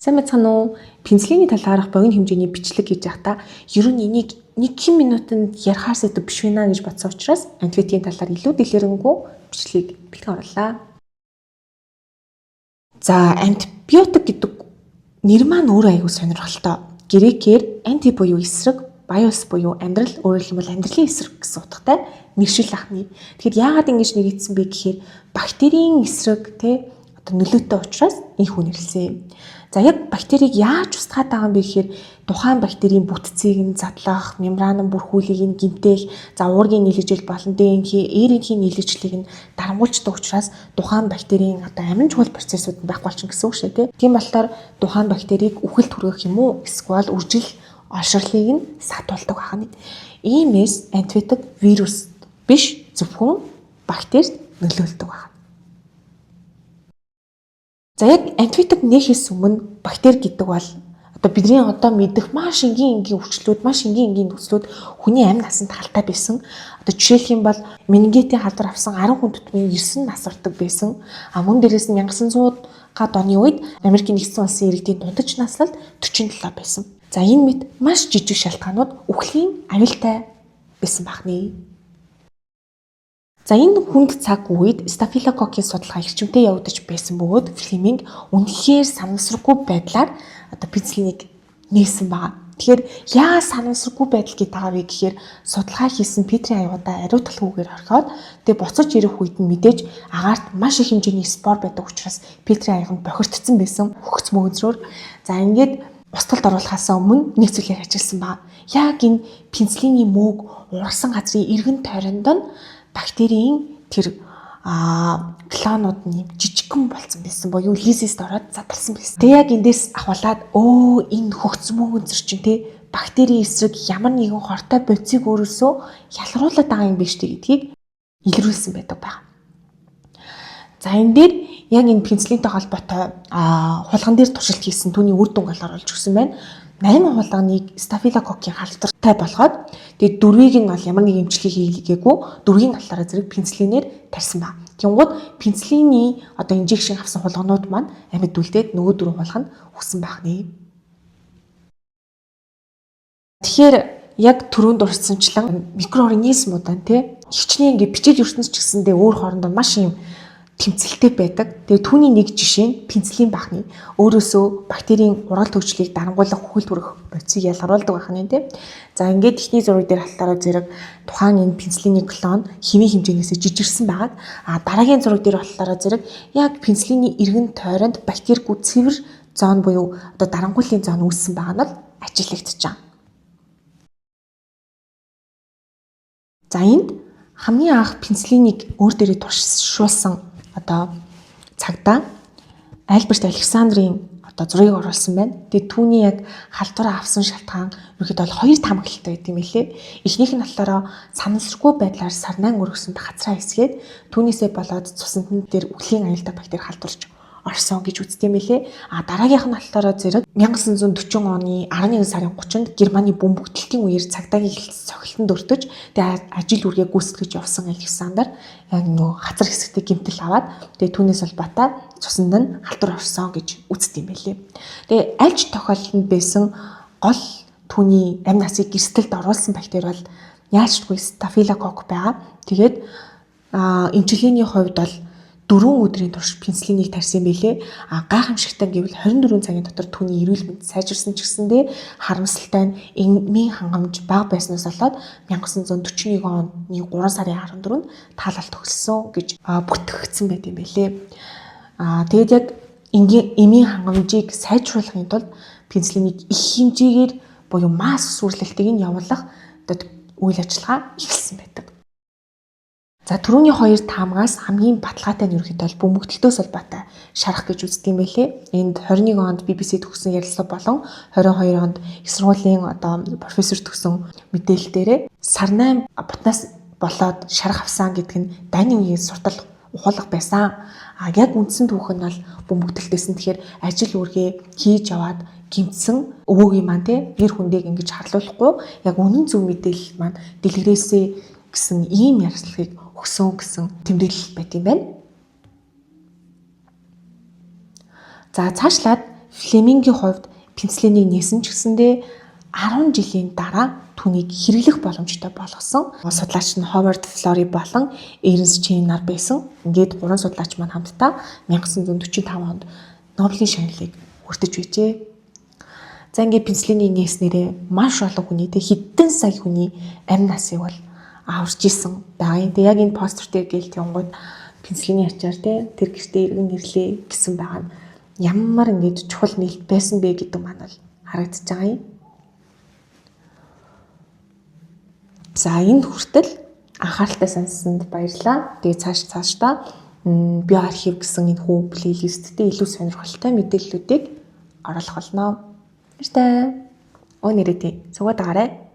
Сайн мэцхан уу? Пенсилиний талаарх богино хэмжээний бичлэг хийж байхдаа ер нь энийг 1 минутанд ярихаар сэдв биш байна гэж бодсон учраас антибиотикийн талаар илүү дэлгэрэнгүй бичлэгийг бэлтгэн оруулаа. За, антибиотик гэдэг нэр маань өөрөө аягүй сонирхолтой. Грекээр анти буюу эсрэг, биос буюу амьдрал, өөрөөр хэлбэл амьдралын эсрэг гэсэн утгатай нэршил ахны. Тэгэхээр яагаад ингэж нэрийгдсэн бэ гэхээр бактерийн эсрэг нөлөөтэй учраас ийхүү нэрлсэн юм. За, яг бактерийг яаж устгаад байгаа юм бэ гэхээр тухайн бактерийн бүтцийг нь задлах, мембран бүрхүүлийг нь гэмтэх, уургийн нийлэгжил болон ээрийнхээ нийлэгжлийг нь дарамгуулждаг учраас тухайн бактерийн амин чухал процессууд байхгүй болчихно гэсэн үг шүү дээ. Тийм болохоор тухайн бактерийг үхэлд хүргэх юм уу эсвэл үржил олширлыг нь сатуулдаг байна. Иймээс антибиотик вирус биш, зөвхөн бактерид нөлөөлдөг байна. За, яг антибиотик нээхээс өмнө бактери гэдэг бол бидний мэдэх маш энгийн өвчлүүд, маш энгийн нөхцлүүд хүний амь насанд халтай байсан. Жишээлх юм бол менингитийн халдвар авсан 10 хүн тутмын 9 нас ордог байсан. Мөн дээрээс нь 1900-аад оны үед Америкийн нэгдсэн улсын иргэдийн дундаж наслалт 47 байсан. За, энэ мэт маш жижиг шалтгаанууд үхлийн аюултай байсан байна. За, энэ хүнд цаг үед стафилококкийн судалгаа эрчимтэй явагдаж байсан бөгөөд Флеминг үнэхээр санамсаргүй байдлаар пенсилинийг нээсэн байна. Тэгэхээр яагаад санамсаргүй байдал гэж байгаа вэ гэхээр судалгаа хийсэн Петрийн аюудаа ариутгалгүйгээр орхиод буцаж ирэх үед нь мэдээж агаарт маш их хэмжээний спор байдаг учраас Петрийн аюунд бохирдсон байсан хөгц мөгзрөөр. За, ингээд устгалд оруулахаас өмнө нэг зүйлийг ажилласан байна. Яг энэ пенсилиний мөөг ургасан газрын эргэн тойронд нь бактерийн клонууд нь жижигхэн болсон байсан буюу лизист ороод задарсан байсан. Тэгээ яг эндээс ахуулаад энэ хөгц мөгөнцөр чинь бактерийн эсрэг ямар нэгэн хортой бодисыг өөрөөсөө ялгаруулад байгаа юм биш гэдгийг илрүүлсэн байдаг байна. За, энэ дээр яг энэ пенсилинтэй холбоотой хулган дээр туршилт хийсэн түүний үр дүнг оруулж өгсөн байна. 8 хулганыг стафилококкийн халдвартай болгоод тэгээд 4-ийг нь бол ямар нэг эмчилгээ хийгээгүй 4-ийн талаараа зэрэг пенсилинээр тарьсан ба. Тэнгууд пенсилиний инжекшн авсан хулганууд маань амьд үлдээд нөгөө 4 хулган өгсөн байна. Тэгэхээр яг түрүүнд дурдсанчлан микроорганизмуудаа хичнээн ингээ бичиж өрснөс ч гэсэндээ өөр хоорондоо маш юм тэмцэлтэй байдаг. Тэгээ түүний нэг жишээ нь пенсилин байна. Өөрөөсөө бактерийн ургал төвчлийг дарамгуулах үхэлд хүрэх бодисыг ялгаруулдаг байна. За, ингээд техник зураг дээр халтаараа зэрэг тухайн энэ пенсилиний клон химийн хэмжээнээс жижигэрсэн байгаад дараагийн зураг дээр халтаараа зэрэг яг пенсилиний эргэн тойронд бактеригүй цэвэр зон буюу дарамгууллын зон үүссэн байгаа нь бол ажиглагдаж байна. За, энд хамгийн анх пенсилинийг өөр дээрээ туршуулсан цагдаа Альберт Александрийн зургийг оруулсан байна. Тэгээд түүний яг халдвараа авсан шалтгаан ерөөхдөө бол 2 таамаглалтай байт юм билээ. Эхнийх нь болохоор санамсаргүй байдлаар сарнаан өргөсөнд хацраа эсгээд түүнээсээ болоод цуснд дээр үхлийн аюултай бактери халдварч орсон гэж үздэг юм билээ. Дараагийнх нь болохоор зэрэг 1940 оны 11 сарын 30-нд Германы бөмбөгдөлтийн үеэр цагдаагийн цохилтонд өртөж тэгээд ажил үргээ гүйцэтгэж явсан Александр яг хазар хэсэгтээ гэмтэл аваад тэгээд түүнээс улбатаа цуснд нь халдвар орсон гэж үздэг юм билээ. Тэгээд аль ч тохиолдолд байсан гол түүний амь насыг гэрсэлд оруулсан бактери бол яалтчгүй стафилококк байгаа. Тэгээд эмчилгээний хувьд бол 4 өдрийн турш пенсилинийг тарьсан байлээ. Гайхамшигтай гэвэл 24 цагийн дотор түүний эрүүл мэнд сайжирсан ч гэсэндээ харамсалтай нь эмийн хангамж бага байснаас болоод 1941 оны 3 сарын 14-нд таалал төгссөн гэж бүтгэгдсэн байт юм байлээ. Тэгээд яг эмийн хангамжийг сайжруулахын тулд пенсилинийг их хэмжээгээр буюу масс сүрлэлтийг нь явуулах үйл ажиллагаа эхэлсэн байдаг. За, түрүүний 2 таамагаас хамгийн баталгаатай нь ерөөхдөө бөмбөгдөлтөөс холбоотой шарах гэж үздэг юм байлээ. Энд 21 онд BBC төгссөн ярилцлага болон 22 онд их сургуулийн профессор төгссөн мэдээлэлдээ сарнаан бутнаас болоод шарах авсан гэдэг нь дайны үеийн суртал ухуулга байсан. Яг үндсэн түүх нь бол бөмбөгдөлтөөс нь тэгэхээр ажил үргээ хийж яваад гимтсэн өвөөгийн маань нэр хүндээг ингэж харлуулахгүй яг үнэн зөв мэдээлэл маань дэлгэрээсээ гэсэн ийм ярилцлагыг өгсөн гэсэн тэмдэглэл байт юм байна. За, цаашлаад Флемингийн хувьд пенициллинийг нээсэн ч гэсэндээ 10 жилийн дараа түүнийг хэрэглэх боломжтой болгосон. Судлаач нь Ховард Флори болон Эрнст Чейнар байсан. Ингээд 3 судлаач маань хамтдаа 1945 онд Нобелийн шагналыг хүртэж байжээ. За ингээд пенициллинийг нээснээрээ маш олон хүний хэдэн сая хүний амь насыг бол аварч исэн байгаа. Тэгээ яг энэ постэр дээр гэлт явгууд пенициллины ачаар тэр гэртээ иргэн нэрлээ гэсэн байгаа нь ямар ингэж чухал нээлт байсан бэ гэдэг маань бол харагдаж байгаа юм. За энэ хүртэл анхааралтай сонссонд баярлалаа. Тэгээ цаашдаа биоархив гэсэн энэ хүү плейлисттэй илүү сонирхолтой мэдээллүүдийг оруулах болно. Баяртай. Өнөөдрөө цугад агараа.